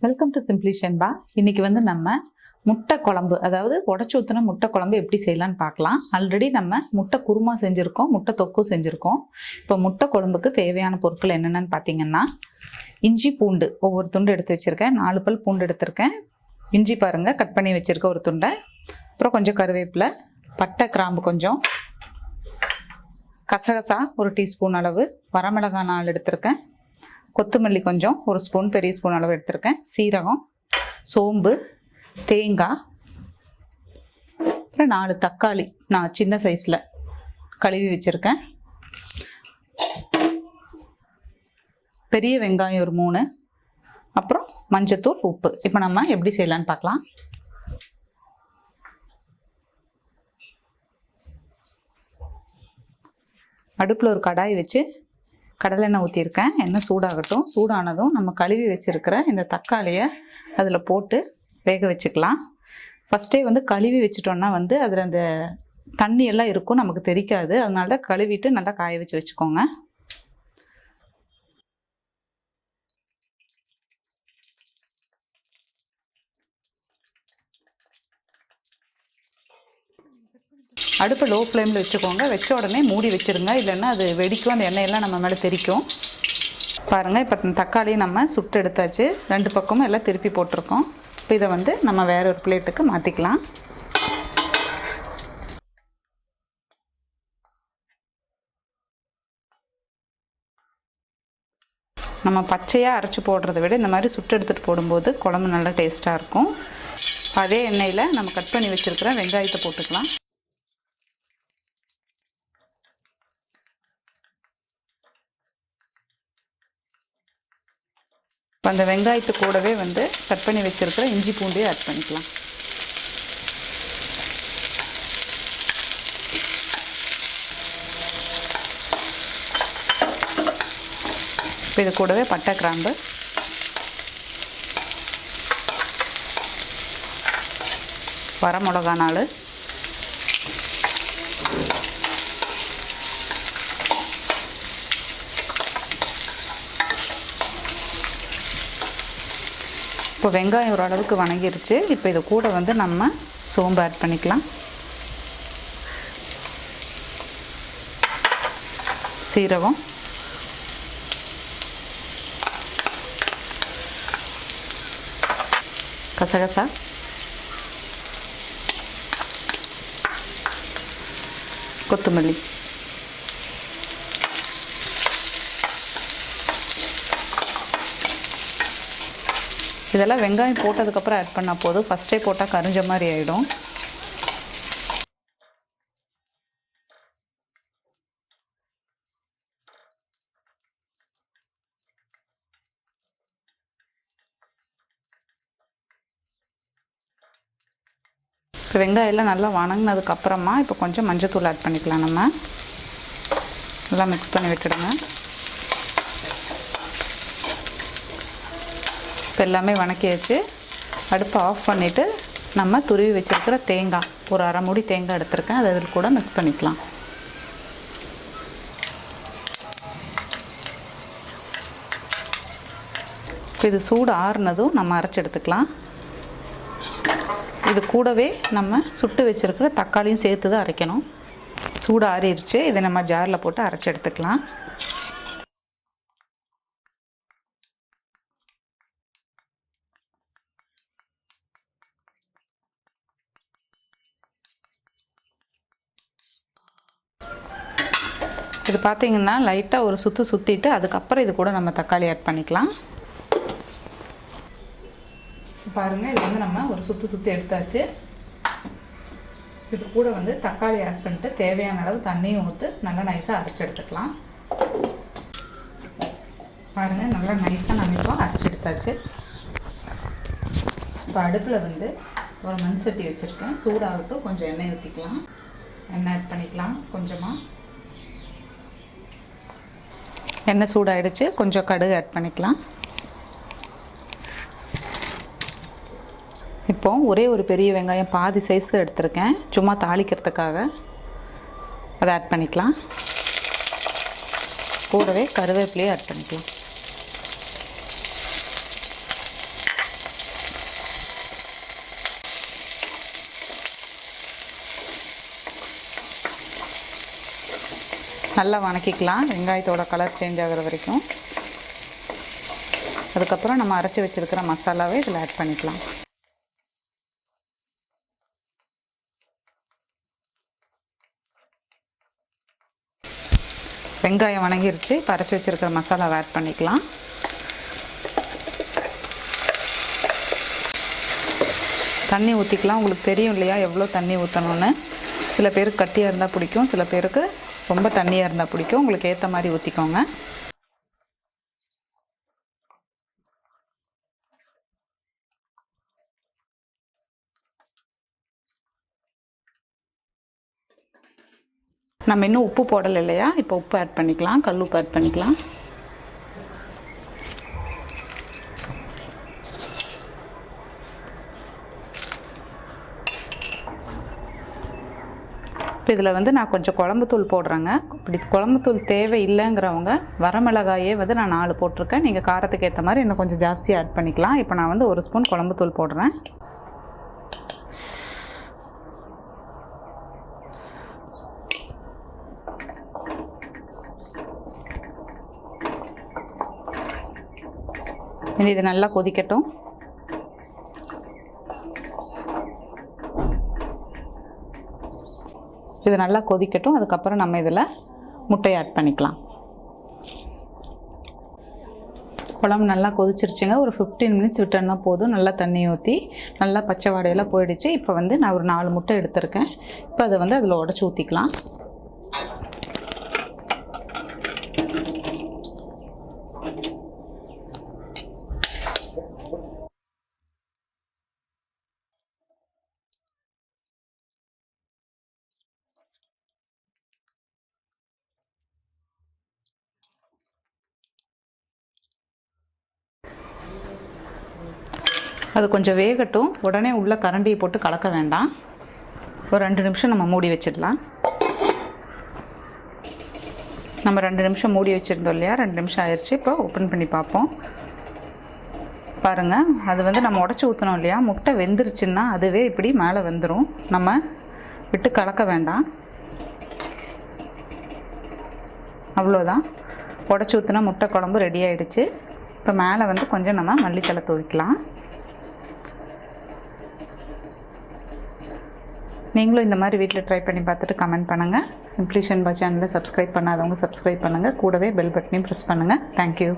Welcome to simply Shenba. இன்னைக்கு வந்து நம்ம முட்டை குழம்பு, அதாவது உடச்சி ஊற்றின முட்டை குழம்பு எப்படி செய்யலான்னு பார்க்கலாம். ஆல்ரெடி நம்ம முட்டை குருமா செஞ்சுருக்கோம், முட்டை தொக்கும் செஞ்சுருக்கோம். இப்போ முட்டை குழம்புக்கு தேவையான பொருட்கள் என்னென்னு பார்த்தீங்கன்னா, இஞ்சி பூண்டு ஒவ்வொரு துண்டு எடுத்து வச்சுருக்கேன். 4 பல் பூண்டு எடுத்திருக்கேன். இஞ்சி பாருங்கள், கட் பண்ணி வச்சுருக்க ஒரு துண்டை. அப்புறம் கொஞ்சம் கருவேப்பிலை, பட்டை கிராம்பு கொஞ்சம், கசகசா ஒரு டீஸ்பூன் அளவு, வரமிளகாய் 4 எடுத்திருக்கேன், கொத்தமல்லி கொஞ்சம் ஒரு ஸ்பூன், பெரிய ஸ்பூன் அளவு எடுத்திருக்கேன், சீரகம், சோம்பு, தேங்காய், அப்புறம் 4 தக்காளி நான் சின்ன சைஸில் கழுவி வச்சுருக்கேன், பெரிய வெங்காயம் ஒரு 3, அப்புறம் மஞ்சத்தூள், உப்பு. இப்போ நம்ம எப்படி செய்யலான்னு பார்க்கலாம். அடுப்பில் ஒரு கடாய் வச்சு கடலெண்ணெய் ஊற்றிருக்கேன். எண்ணெய் சூடாகட்டும். சூடானதும் நம்ம கழுவி வச்சுருக்கிற இந்த தக்காளியை அதில் போட்டு வேக வச்சுக்கலாம். ஃபஸ்ட்டே வந்து கழுவி வச்சுட்டோன்னா வந்து அதில் அந்த தண்ணி எல்லாம் இருக்கும், நமக்கு தெரிக்காது. அதனால தான் கழுவிட்டு நல்லா காய வச்சு வச்சுக்கோங்க. அடுப்பை லோ ஃப்ளேமில் வச்சுக்கோங்க. வச்ச உடனே மூடி வச்சுருங்க, இல்லைன்னா அது வெடிக்கும், அந்த எண்ணெயெல்லாம் நம்ம மேலே தெரிக்கும். பாருங்கள், இப்போ தக்காளியை நம்ம சுட்டு எடுத்தாச்சு. 2 பக்கமும் எல்லாம் திருப்பி போட்டிருக்கோம். இப்போ இதை வந்து நம்ம வேறு ஒரு பிளேட்டுக்கு மாற்றிக்கலாம். நம்ம பச்சையாக அரைச்சி போடுறத விட இந்த மாதிரி சுட்டு எடுத்துகிட்டு போடும்போது குழம்பு நல்லா டேஸ்ட்டாக இருக்கும். அதே எண்ணெயில் நம்ம கட் பண்ணி வச்சுருக்கிற வெங்காயத்தை போட்டுக்கலாம். இப்போ அந்த வெங்காயத்து கூடவே வந்து கட் பண்ணி வச்சுருக்கிற இஞ்சி பூண்டையும் ஆட் பண்ணிக்கலாம். இப்போ இது கூடவே பட்டை கிராம்பு, வரமிளகா 4, இப்போ வெங்காயம் ஓரளவுக்கு வணங்கிருச்சு. இப்போ இது கூட வந்து நம்ம சோம்பு ஆட் பண்ணிக்கலாம், சீரகம், கசகசா, கொத்தமல்லி. இதெல்லாம் வெங்காயம் போட்டதுக்கப்புறம் ஆட் பண்ணால் போதும். ஃபஸ்ட்டே போட்டால் கரிஞ்ச மாதிரி ஆகிடும். இப்போ வெங்காயம்லாம் நல்லா வணங்கினதுக்கப்புறமா இப்போ கொஞ்சம் மஞ்சத்தூள் ஆட் பண்ணிக்கலாம். நம்ம நல்லா மிக்ஸ் பண்ணி விட்டுடுங்க. இப்போ எல்லாமே வணக்கியாச்சு. அடுப்பை ஆஃப் பண்ணிவிட்டு நம்ம துருவி வச்சுருக்கிற தேங்காய், ஒரு அரை மூடி தேங்காய் எடுத்துருக்கேன், அதை அதில் கூட மிக்ஸ் பண்ணிக்கலாம். இப்போ இது சூடு ஆறுனதும் நம்ம அரைச்சி எடுத்துக்கலாம். இது கூடவே நம்ம சுட்டு வச்சுருக்கிற தக்காளியும் சேர்த்து தான் அரைக்கணும். சூடு ஆறிடுச்சு. இதை நம்ம ஜாரில் போட்டு அரைச்சி எடுத்துக்கலாம். இது பார்த்திங்கன்னா லைட்டாக ஒரு சுற்றிட்டு அதுக்கப்புறம் இது கூட நம்ம தக்காளி ஆட் பண்ணிக்கலாம். பாருங்கள், இது வந்து நம்ம ஒரு சுற்றி எடுத்தாச்சு. இது கூட வந்து தக்காளி ஆட் பண்ணிட்டு தேவையான அளவு தண்ணியும் ஊற்றி நல்லா நைஸாக அரைச்சி எடுத்துக்கலாம். பாருங்கள், நல்லா நைஸாக நம்ம இப்போ அரைச்சி எடுத்தாச்சு. இப்போ அடுப்பில் வந்து ஒரு மண் சட்டி வச்சுருக்கேன். சூடாகட்டும். கொஞ்சம் எண்ணெய் ஊற்றிக்கலாம். எண்ணெய் ஆட் பண்ணிக்கலாம் கொஞ்சமாக. எண்ணெய் சூடாகிடுச்சு. கொஞ்சம் கடுகு ஆட் பண்ணிக்கலாம். இப்போ ஒரே ஒரு பெரிய வெங்காயம் பாதி சைஸில் எடுத்திருக்கேன், சும்மா தாளிக்கிறதுக்காக. அதை ஆட் பண்ணிக்கலாம். கூடவே கருவேப்பிலையை ஆட் பண்ணிக்கலாம். நல்லா வணக்கிக்கலாம், வெங்காயத்தோட கலர் சேஞ்ச் ஆகிற வரைக்கும். அதுக்கப்புறம் நம்ம அரைச்சி வச்சுருக்கிற மசாலாவை இதில் ஆட் பண்ணிக்கலாம். வெங்காயம் வணங்கிருச்சு. இப்போ அரைச்சி வச்சுருக்கிற மசாலாவை ஆட் பண்ணிக்கலாம். தண்ணி ஊற்றிக்கலாம். உங்களுக்கு தெரியும் இல்லையா எவ்வளோ தண்ணி ஊற்றணுன்னு. சில பேருக்கு கட்டியாக இருந்தால் பிடிக்கும், சில பேருக்கு ரொம்ப தண்ணியாக இருந்தால் பிடிக்கும். உங்களுக்கு ஏற்ற மாதிரி ஊற்றிக்கோங்க. நம்ம இன்னும் உப்பு போடலை இல்லையா, இப்போ உப்பு ஆட் பண்ணிக்கலாம். கல் உப்பு ஆட் பண்ணிக்கலாம். இப்போ இதில் வந்து நான் கொஞ்சம் குழம்புத்தூள் போடுறேங்க. இப்படி குழம்புத்தூள் தேவை இல்லைங்கிறவங்க வரமிளகாயே வந்து நான் 4 போட்டிருக்கேன். நீங்கள் காரத்துக்கு ஏற்ற மாதிரி இன்னும் கொஞ்சம் ஜாஸ்தியாக ஆட் பண்ணிக்கலாம். இப்போ நான் வந்து 1 ஸ்பூன் குழம்புத்தூள் போடுறேன். இது நல்லா கொதிக்கட்டும். இது நல்லா கொதிக்கட்டும். அதுக்கப்புறம் நம்ம இதில் முட்டையை ஆட் பண்ணிக்கலாம். குழம்பு நல்லா கொதிச்சிருச்சுங்க. ஒரு 15 மினிட்ஸ் விட்டோன்னா போதும். நல்லா தண்ணி ஊற்றி நல்லா பச்சை வாடையெல்லாம் போயிடுச்சு. இப்போ வந்து நான் ஒரு 4 முட்டை எடுத்திருக்கேன். இப்போ அதை வந்து அதில் உடச்சி ஊற்றிக்கலாம். அது கொஞ்சம் வேகட்டும். உடனே உள்ள கரண்டியை போட்டு கலக்க வேண்டாம். ஒரு 2 நிமிஷம் நம்ம மூடி வச்சிடலாம். நம்ம 2 நிமிஷம் மூடி வச்சுருந்தோம் இல்லையா, 2 நிமிஷம் ஆயிடுச்சு. இப்போ ஓப்பன் பண்ணி பார்ப்போம். பாருங்கள், அது வந்து நம்ம உடச்சி ஊற்றினோம் இல்லையா, முட்டை வெந்துருச்சுன்னா அதுவே இப்படி மேலே வந்துடும். நம்ம விட்டு கலக்க வேண்டாம். அவ்வளோதான், உடச்சி ஊற்றினா முட்டை குழம்பு ரெடி ஆகிடுச்சு. இப்போ மேலே வந்து கொஞ்சம் நம்ம மல்லித்தழை தூவிக்கலாம். நீங்களும் இந்த மாதிரி வீட்டில் ட்ரை பண்ணி பார்த்துட்டு கமெண்ட் பண்ணுங்கள். சிம்பிளி ஷென்பா சேனலை சப்ஸ்கிரைப் பண்ணாதவங்க சப்ஸ்கிரைப் பண்ணுங்கள். கூடவே பெல் பட்டனையும் ப்ரெஸ் பண்ணுங்கள். தேங்க்யூ.